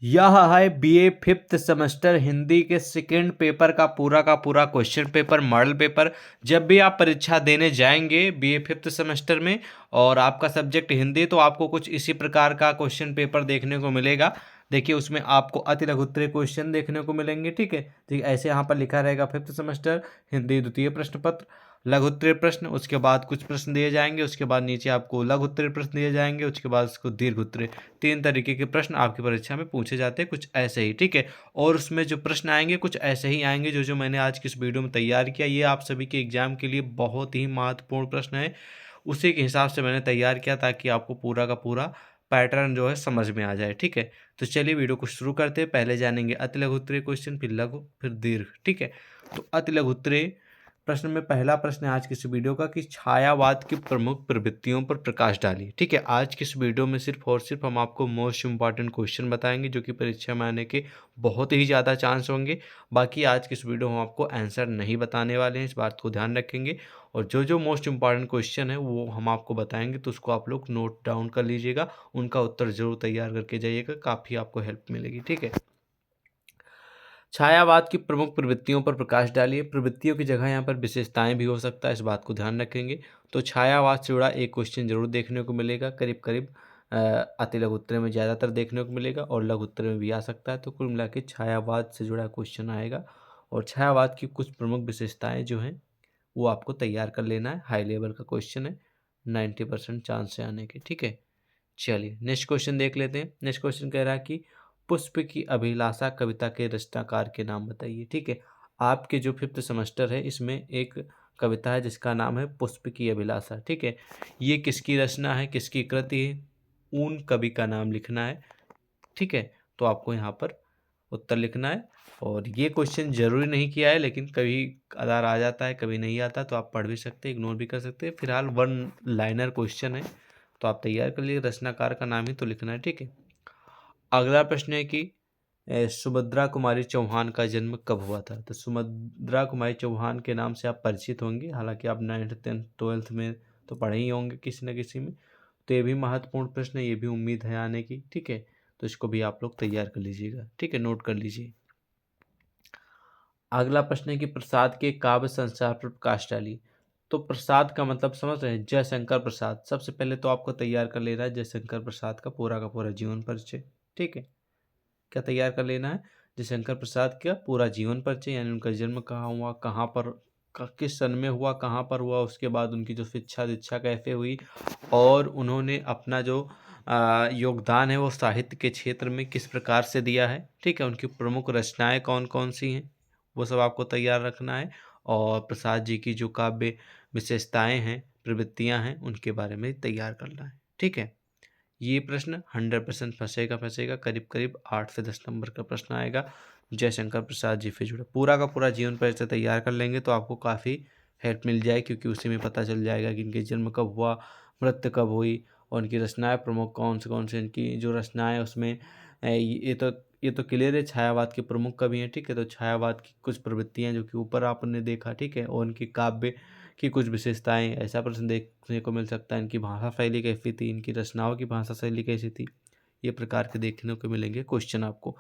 यह है BA fifth semester Hindi के सेकेंड पेपर का पूरा क्वेश्चन पेपर, मॉडल पेपर। जब भी आप परीक्षा देने जाएंगे बीए फिफ्थ सेमेस्टर में और आपका सब्जेक्ट हिंदी, तो आपको कुछ इसी प्रकार का क्वेश्चन पेपर देखने को मिलेगा। देखिए उसमें आपको अति लघुत्तरीय क्वेश्चन देखने को मिलेंगे। ठीक है, ठीक ऐसे यहाँ पर लिखा रहेगा फिफ्थ सेमेस्टर हिंदी द्वितीय प्रश्न पत्र, लघुत्तरीय प्रश्न, उसके बाद कुछ प्रश्न दिए जाएंगे, उसके बाद नीचे आपको लघुत्तरीय प्रश्न दिए जाएंगे, उसके बाद उसको दीर्घोत्तरीय। 3 तरीके के प्रश्न आपकी परीक्षा में पूछे जाते हैं, कुछ ऐसे ही। ठीक है, और उसमें जो प्रश्न आएंगे कुछ ऐसे ही आएंगे जो मैंने आज की इस वीडियो में तैयार किया। ये आप सभी के एग्जाम के लिए बहुत ही महत्वपूर्ण प्रश्न है, उसी के हिसाब से मैंने तैयार किया ताकि आपको पूरा का पूरा पैटर्न जो है समझ में आ जाए। ठीक है, तो चलिए वीडियो को शुरू करते हैं। पहले जानेंगे अति लघुत्तरीय क्वेश्चन, फिर लघु, फिर दीर्घ। ठीक है, तो अति लघुत्तरीय प्रश्न में पहला प्रश्न है आज की इस वीडियो का कि छायावाद की प्रमुख प्रवृत्तियों पर प्रकाश डालिए। ठीक है, आज की इस वीडियो में सिर्फ और सिर्फ हम आपको मोस्ट इंपॉर्टेंट क्वेश्चन बताएंगे जो कि परीक्षा में आने के बहुत ही ज़्यादा चांस होंगे। बाकी आज की इस वीडियो में हम आपको आंसर नहीं बताने वाले हैं, इस बात को ध्यान रखेंगे। और जो मोस्ट इंपॉर्टेंट क्वेश्चन है वो हम आपको बताएंगे, तो उसको आप लोग नोट डाउन कर लीजिएगा, उनका उत्तर जरूर तैयार करके जाइएगा, काफ़ी आपको हेल्प मिलेगी। ठीक है, छायावाद की प्रमुख प्रवृत्तियों पर प्रकाश डालिए। प्रवृत्तियों की जगह यहाँ पर विशेषताएं भी हो सकता है, इस बात को ध्यान रखेंगे। तो छायावाद से जुड़ा एक क्वेश्चन जरूर देखने को मिलेगा, करीब करीब अति लघुत्तरीय में ज़्यादातर देखने को मिलेगा और लघुत्तरीय में भी आ सकता है। तो कुल मिला के छायावाद से जुड़ा क्वेश्चन आएगा और छायावाद की कुछ प्रमुख विशेषताएं जो हैं वो आपको तैयार कर लेना है। हाई लेवल का क्वेश्चन है, 90% चांस है आने के। ठीक है, चलिए नेक्स्ट क्वेश्चन देख लेते हैं। नेक्स्ट क्वेश्चन कह रहा है कि पुष्प की अभिलाषा कविता के रचनाकार के नाम बताइए। ठीक है, आपके जो फिफ्थ सेमेस्टर है इसमें एक कविता है जिसका नाम है पुष्प की अभिलाषा। ठीक है, ये किसकी रचना है, किसकी कृति है, उन कवि का नाम लिखना है। ठीक है, तो आपको यहाँ पर उत्तर लिखना है। और ये क्वेश्चन जरूरी नहीं किया है, लेकिन कभी कदार आ जाता है, कभी नहीं आता, तो आप पढ़ भी सकते हैं, इग्नोर भी कर सकते हैं। फिलहाल वन लाइनर क्वेश्चन है, तो आप तैयार कर लिए, रचनाकार का नाम ही तो लिखना है। ठीक है, अगला प्रश्न है कि सुभद्रा कुमारी चौहान का जन्म कब हुआ था। तो सुभद्रा कुमारी चौहान के नाम से आप परिचित होंगे, हालांकि आप 9th 10th 12th में तो पढ़े ही होंगे किसी न किसी में। तो ये भी महत्वपूर्ण प्रश्न है, ये भी उम्मीद है आने की। ठीक है, तो इसको भी आप लोग तैयार कर लीजिएगा। ठीक है, नोट कर लीजिए। अगला प्रश्न है कि प्रसाद के काव्य संसार पर प्रकाश डालिए। तो प्रसाद का मतलब समझ रहे हैं, जयशंकर प्रसाद। सबसे पहले तो आपको तैयार कर लेना है जयशंकर प्रसाद का पूरा जीवन परिचय। ठीक है, क्या तैयार कर लेना है, जयशंकर प्रसाद का पूरा जीवन परिचय, यानी उनका जन्म कहाँ हुआ, कहाँ पर, किस सन में हुआ, कहाँ पर हुआ, उसके बाद उनकी जो शिक्षा दीक्षा कैसे हुई, और उन्होंने अपना जो योगदान है वो साहित्य के क्षेत्र में किस प्रकार से दिया है। ठीक है, उनकी प्रमुख रचनाएं कौन कौन सी हैं वो सब आपको तैयार रखना है। और प्रसाद जी की जो काव्य विशेषताएं हैं, प्रवृत्तियां हैं, उनके बारे में तैयार करना है। ठीक है, ये प्रश्न 100% फंसेगा, करीब करीब 8 से 10 नंबर का प्रश्न आएगा। जयशंकर प्रसाद जी से जुड़ा पूरा का पूरा जीवन परिचय तैयार कर लेंगे तो आपको काफ़ी हेल्प मिल जाए, क्योंकि उसी में पता चल जाएगा कि इनके जन्म कब हुआ, मृत्यु कब हुई, और इनकी रचनाएं प्रमुख कौन से इनकी जो रचनाएं उसमें ये तो क्लियर है, छायावाद के प्रमुख कवि हैं। ठीक है, तो छायावाद की कुछ प्रवृत्तियां जो कि ऊपर आपने देखा। ठीक है, और इनकी काव्य की कुछ विशेषताएं, ऐसा प्रश्न देखने को मिल सकता है, इनकी भाषा शैली कैसी थी, इनकी रचनाओं की भाषा शैली कैसी थी, ये प्रकार के देखने को मिलेंगे क्वेश्चन आपको।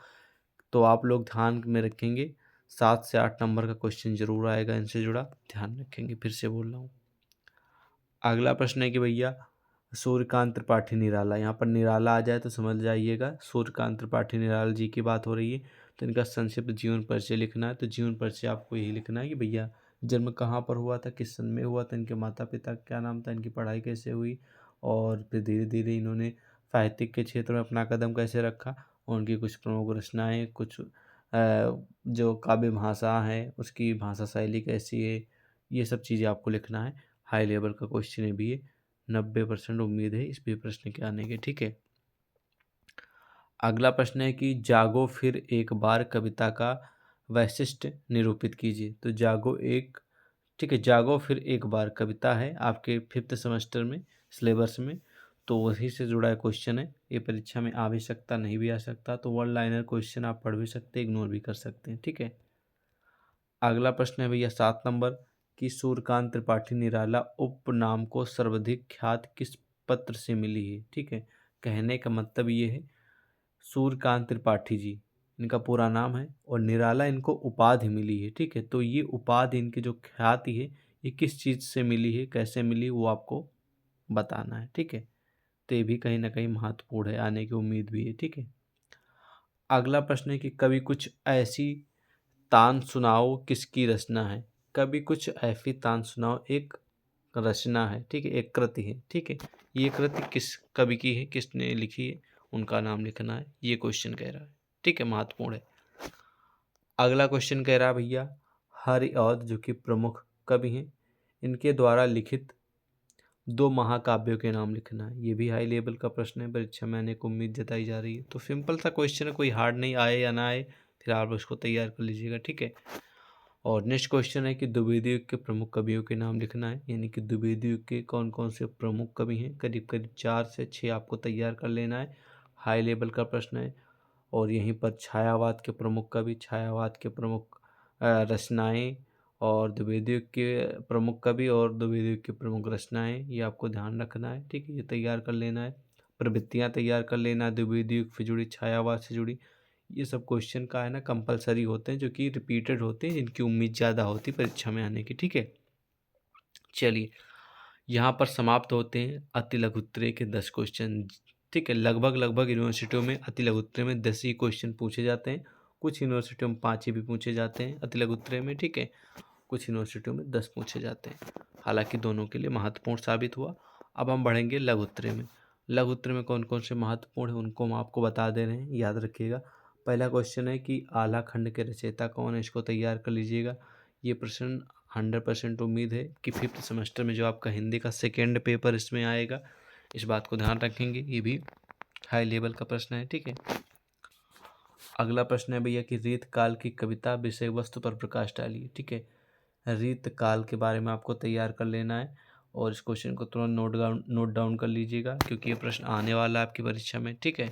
तो आप लोग ध्यान में रखेंगे, 7 से 8 नंबर का क्वेश्चन जरूर आएगा इनसे जुड़ा, ध्यान रखेंगे, फिर से बोल रहा हूँ। अगला प्रश्न है कि भैया सूर्यकांत त्रिपाठी निराला, यहाँ पर निराला आ जाए तो समझ जाइएगा सूर्यकांत त्रिपाठी निराला जी की बात हो रही है। तो इनका संक्षिप्त जीवन परिचय लिखना है। तो जीवन परिचय आपको यही लिखना है कि भैया जन्म कहाँ पर हुआ था, किस सन में हुआ था, इनके माता पिता का क्या नाम था, इनकी पढ़ाई कैसे हुई, और फिर धीरे धीरे इन्होंने साहित्यिक के क्षेत्र में अपना कदम कैसे रखा, और उनकी कुछ प्रमुख रचनाएँ, कुछ जो काव्य भाषा है उसकी भाषा शैली कैसी है, ये सब चीज़ें आपको लिखना है। हाई लेवल का क्वेश्चन है भी ये, 90% उम्मीद है इस भी प्रश्न के आने की। ठीक है, अगला प्रश्न है कि जागो फिर एक बार कविता का वैशिष्ट्य निरूपित कीजिए। तो जागो एक, ठीक है, जागो फिर एक बार कविता है आपके फिफ्थ सेमेस्टर में सिलेबस में, तो वही से जुड़ा क्वेश्चन है। ये परीक्षा में आ भी सकता, नहीं भी आ सकता, तो वन लाइनर क्वेश्चन आप पढ़ भी सकते हैं, इग्नोर भी कर सकते हैं। ठीक है, अगला प्रश्न है भैया 7 नंबर कि सूर्यकांत त्रिपाठी निराला उपनाम को सर्वाधिक ख्यात किस पत्र से मिली है। ठीक है, कहने का मतलब ये है सूर्यकांत त्रिपाठी जी इनका पूरा नाम है, और निराला इनको उपाधि मिली है। ठीक है, तो ये उपाधि इनकी जो ख्याति है ये किस चीज़ से मिली है, कैसे मिली, वो आपको बताना है। ठीक है, तो ये भी कहीं ना कहीं महत्वपूर्ण है, आने की उम्मीद भी है। ठीक है, अगला प्रश्न है कि कभी कुछ ऐसी तान सुनाओ किसकी रचना है। कभी कुछ ऐसी तान सुनाओ एक रचना है। ठीक है, एक कृति है। ठीक है, ये कृति किस कवि की है, किसने लिखी है, उनका नाम लिखना है, ये क्वेश्चन कह रहा है। ठीक है, महत्वपूर्ण है। अगला क्वेश्चन कह रहा है भैया, हरिऔध जो कि प्रमुख कवि हैं, इनके द्वारा लिखित 2 महाकाव्यों के नाम लिखना है। ये भी हाई लेवल का प्रश्न है, परीक्षा में आने को उम्मीद जताई जा रही है। तो सिंपल सा क्वेश्चन है, कोई हार्ड नहीं, आए या ना आए फिर आप उसको तैयार कर लीजिएगा। ठीक है, और नेक्स्ट क्वेश्चन है कि द्विवेदी युग के प्रमुख कवियों के नाम लिखना है, यानी कि द्विवेदी युग के कौन कौन से प्रमुख कवि हैं। करीब करीब 4 से 6 आपको तैयार कर लेना है, हाई लेवल का प्रश्न है। और यहीं पर छायावाद के प्रमुख कवि, छायावाद के प्रमुख रचनाएं, और द्विवेदी युग के प्रमुख कवि और द्विवेदी युग की प्रमुख रचनाएं, ये आपको ध्यान रखना है। ठीक है, ये तैयार कर लेना है। प्रवृत्तियाँ तैयार कर लेना है द्विवेदी युग से जुड़ी, छायावाद से जुड़ी। ये सब क्वेश्चन का है ना कंपलसरी होते हैं, जो कि रिपीटेड होते हैं, जिनकी उम्मीद ज़्यादा होती है परीक्षा में आने की। ठीक है, चलिए यहाँ पर समाप्त होते हैं अति लघुत्तरीय के 10 क्वेश्चन। ठीक है, लगभग लगभग यूनिवर्सिटियों में अति लघुत्तरीय में 10 ही क्वेश्चन पूछे जाते हैं, कुछ यूनिवर्सिटियों में 5 ही भी पूछे जाते हैं अति लघुत्तरीय में। ठीक है, कुछ यूनिवर्सिटियों में 10 पूछे जाते हैं, हालांकि दोनों के लिए महत्वपूर्ण साबित हुआ। अब हम बढ़ेंगे लघुत्तरीय में। लघुत्तरीय में कौन कौन से महत्वपूर्ण है उनको हम आपको बता दे रहे हैं, याद रखिएगा। पहला क्वेश्चन है कि आला खंड के रचयिता कौन है, इसको तैयार कर लीजिएगा। ये प्रश्न 100% उम्मीद है कि 5th सेमेस्टर में जो आपका हिंदी का सेकेंड पेपर इसमें आएगा, इस बात को ध्यान रखेंगे, ये भी हाई लेवल का प्रश्न है। ठीक है, अगला प्रश्न है भैया कि रीत काल की कविता विषय वस्तु पर प्रकाश डालिए। ठीक है, रीत काल के बारे में आपको तैयार कर लेना है, और इस क्वेश्चन को तुरंत नोट डाउन कर लीजिएगा, क्योंकि ये प्रश्न आने वाला है आपकी परीक्षा में। ठीक है,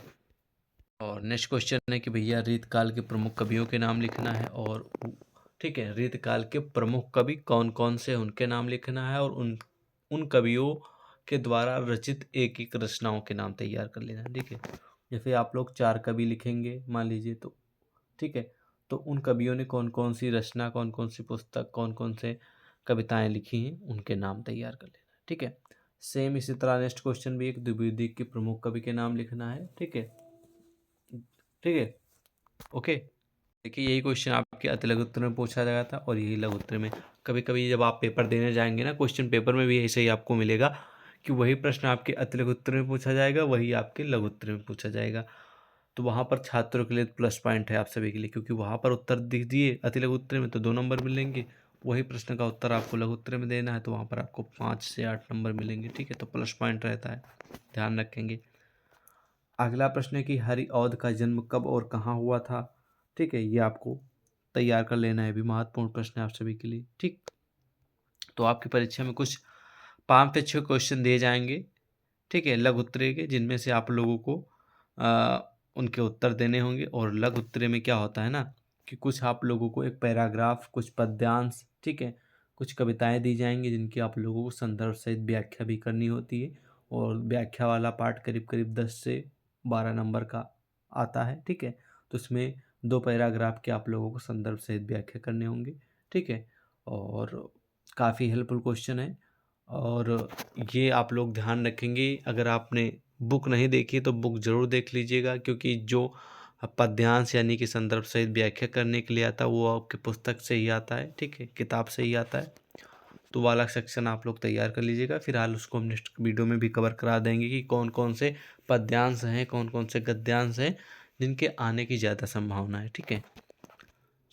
और नेक्स्ट क्वेश्चन है कि भैया रीत काल के प्रमुख कवियों के नाम लिखना है, और ठीक है, रीत काल के प्रमुख कवि कौन कौन से उनके नाम लिखना है, और उन कवियों के द्वारा रचित एक एक रचनाओं के नाम तैयार कर लेना है। ठीक है, जैसे आप लोग 4 कवि लिखेंगे मान लीजिए, तो ठीक है, तो उन कवियों ने कौन कौन सी रचना, कौन कौन सी पुस्तक, कौन कौन से कविताएं लिखी हैं, उनके नाम तैयार कर लेना है। ठीक है, सेम इसी तरह नेक्स्ट क्वेश्चन भी एक द्विवेदी के प्रमुख कवि के नाम लिखना है। ठीक है, ठीक है, ओके। देखिए यही क्वेश्चन आपके अति लघु उत्तर में पूछा गया था, और यही लघु उत्तर में कभी कभी जब आप पेपर देने जाएंगे ना, क्वेश्चन पेपर में भी ऐसे ही आपको मिलेगा कि वही प्रश्न आपके अति लघु उत्तर में पूछा जाएगा, वही आपके लघु उत्तर में पूछा जाएगा। तो वहाँ पर छात्रों के लिए प्लस पॉइंट है आप सभी के लिए, क्योंकि वहाँ पर उत्तर दिख दिए अति लघु उत्तर में तो 2 नंबर मिलेंगे। वही प्रश्न का उत्तर आपको लघु उत्तर में देना है, तो वहाँ पर आपको 5 से 8 नंबर मिलेंगे। ठीक है, तो प्लस पॉइंट रहता है, ध्यान रखेंगे। अगला प्रश्न है कि हरिऔध का जन्म कब और कहाँ हुआ था। ठीक है, ये आपको तैयार कर लेना है, भी महत्वपूर्ण प्रश्न है आप सभी के लिए। ठीक, तो आपकी परीक्षा में कुछ 5 से 6 क्वेश्चन दिए जाएंगे। ठीक है, लघु उत्तरीय के, जिनमें से आप लोगों को उनके उत्तर देने होंगे। और लघु उत्तरीय में क्या होता है ना कि कुछ आप लोगों को एक पैराग्राफ, कुछ पद्यांश, ठीक है, कुछ कविताएं दी जाएंगी, जिनकी आप लोगों को संदर्भ सहित व्याख्या भी करनी होती है। और व्याख्या वाला पार्ट करीब करीब 10 से 12 नंबर का आता है। ठीक है, तो उसमें 2 पैराग्राफ के आप लोगों को संदर्भ सहित व्याख्या करने होंगे। ठीक है, और काफ़ी हेल्पफुल क्वेश्चन है, और ये आप लोग ध्यान रखेंगे। अगर आपने बुक नहीं देखी तो बुक ज़रूर देख लीजिएगा, क्योंकि जो पद्यांश यानी कि संदर्भ सहित व्याख्या करने के लिए आता है वो आपके पुस्तक से ही आता है। ठीक है, किताब से ही आता है, तो वाला सेक्शन आप लोग तैयार कर लीजिएगा। फिलहाल उसको हम नेक्स्ट वीडियो में भी कवर करा देंगे कि कौन कौन से पद्यांश हैं, कौन कौन से गद्यांश हैं, जिनके आने की ज़्यादा संभावना है। ठीक है,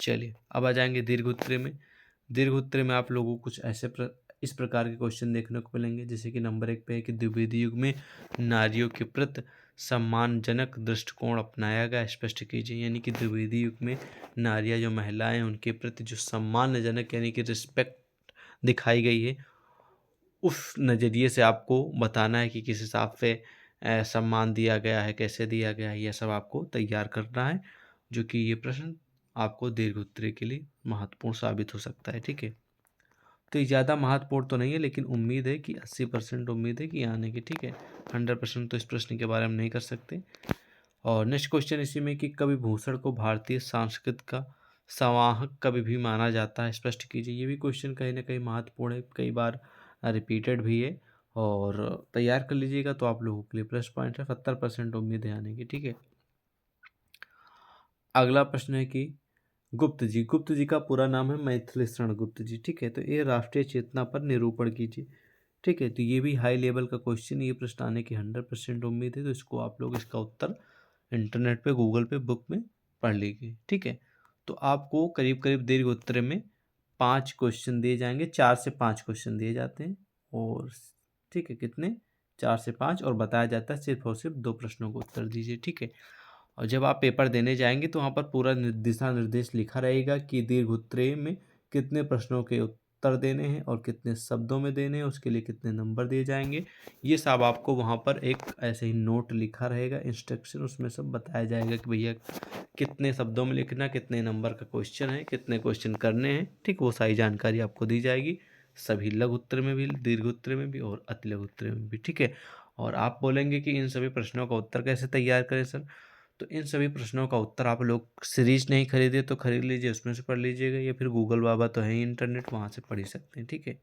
चलिए अब आ जाएंगे दीर्घ उत्तरीय में। दीर्घ उत्तरीय में आप लोगों को कुछ ऐसे इस प्रकार के क्वेश्चन देखने को मिलेंगे, जैसे कि नंबर 1 पे है कि द्विवेदी युग में नारियों के प्रति सम्मानजनक दृष्टिकोण अपनाया गया, स्पष्ट कीजिए। यानी कि द्विवेदी युग में नारियां, जो महिलाएं, उनके प्रति जो सम्मानजनक यानी कि रिस्पेक्ट दिखाई गई है, उस नज़रिए से आपको बताना है कि किस हिसाब से सम्मान दिया गया है, कैसे दिया गया है, यह सब आपको तैयार करना है, जो कि ये प्रश्न आपको दीर्घ उत्तरीय के लिए महत्वपूर्ण साबित हो सकता है। ठीक है, तो ये ज़्यादा महत्वपूर्ण तो नहीं है, लेकिन उम्मीद है कि 80% उम्मीद है कि आने की। ठीक है, 100% तो इस प्रश्न के बारे में नहीं कर सकते, और नेक्स्ट क्वेश्चन इसी में कि कवि भूषण को भारतीय संस्कृत का संवाहक कवि भी माना जाता है, स्पष्ट कीजिए। ये भी क्वेश्चन कहीं ना कहीं महत्वपूर्ण है, कई बार रिपीटेड भी है, और तैयार कर लीजिएगा तो आप लोगों के लिए प्लस पॉइंट है। 70% उम्मीद है आने की, ठीक है। अगला प्रश्न है कि गुप्त जी का पूरा नाम है मैथिली शरण गुप्त जी, ठीक है। तो ये राष्ट्रीय चेतना पर निरूपण कीजिए, ठीक है। तो ये भी हाई लेवल का क्वेश्चन, ये प्रश्न आने की 100% उम्मीद है। तो इसको आप लोग इसका उत्तर इंटरनेट पे, गूगल पे, बुक में पढ़ लीजिए, ठीक है। तो आपको करीब करीब दीर्घ उत्तर में 5 क्वेश्चन दिए जाएंगे, 4 से 5 क्वेश्चन दिए जाते हैं, और ठीक है कितने, 4 से 5, और बताया जाता है सिर्फ और सिर्फ 2 प्रश्नों को उत्तर दीजिए, ठीक है। और जब आप पेपर देने जाएंगे तो वहाँ पर पूरा दिशा निर्देश लिखा रहेगा कि दीर्घ उत्तरीय में कितने प्रश्नों के उत्तर देने हैं और कितने शब्दों में देने हैं, उसके लिए कितने नंबर दिए जाएंगे। ये सब आपको वहाँ पर एक ऐसे ही नोट लिखा रहेगा, इंस्ट्रक्शन, उसमें सब बताया जाएगा कि भैया कितने शब्दों में लिखना, कितने नंबर का क्वेश्चन है, कितने क्वेश्चन करने हैं, ठीक। वो सारी जानकारी आपको दी जाएगी, सभी लघु उत्तर में भी, दीर्घ उत्तर में भी, और अति लघु उत्तर में भी, ठीक है। और आप बोलेंगे कि इन सभी प्रश्नों का उत्तर कैसे तैयार करें सर? तो इन सभी प्रश्नों का उत्तर आप लोग सीरीज नहीं खरीदे तो खरीद लीजिए, उसमें से पढ़ लीजिएगा, या फिर गूगल बाबा तो है ही इंटरनेट, वहाँ से पढ़ ही सकते हैं, ठीक है।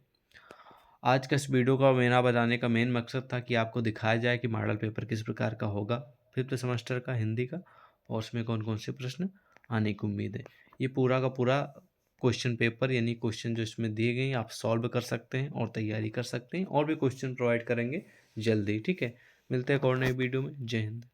आज का इस वीडियो का मेरा बताने का मेन मकसद था कि आपको दिखाया जाए कि मॉडल पेपर किस प्रकार का होगा फिफ्थ सेमेस्टर का हिंदी का, और उसमें कौन कौन से प्रश्न आने की उम्मीद है। ये पूरा का पूरा क्वेश्चन पेपर, यानी क्वेश्चन जो इसमें दिए गए हैं, आप सॉल्व कर सकते हैं और तैयारी कर सकते हैं, और भी क्वेश्चन प्रोवाइड करेंगे जल्दी, ठीक है। मिलते हैं एक और नई वीडियो में। जय हिंद।